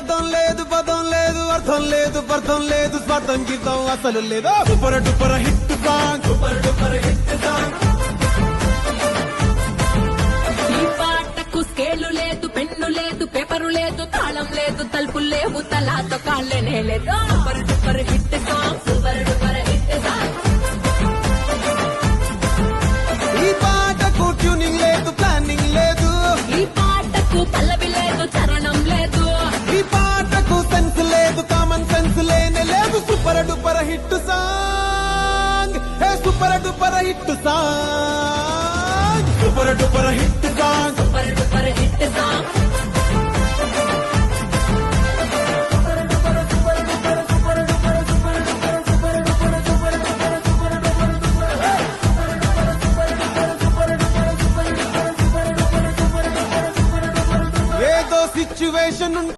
పదం లేదు పదం లేదు అర్థం లేదు పర్థం లేదు స్వార్థం గీతం అసలు లేదు super duper hit song super duper hit song ఈ పాటకు స్కేలు లేదు పెన్ను లేదు పేపరు లేదు తాళం లేదు తలుపులు లేవు తలాతో కాళ్ళనే లేదు super duper hit song super duper hit song ఈ పాటకు ట్యూనింగ్ లేదు ప్లానింగ్ లేదు ఈ పాటకు పల్లవి లేదు చరణం లేదు ఈ పాటకు సెన్స్ లేదు కామన్ సెన్స్ లేనే లేదు సూపర్ డూపర్ హిట్ సాంగ్ ఏ super duper hit song super duper hit song super duper hit song ఏదో సిచ్యువేషన్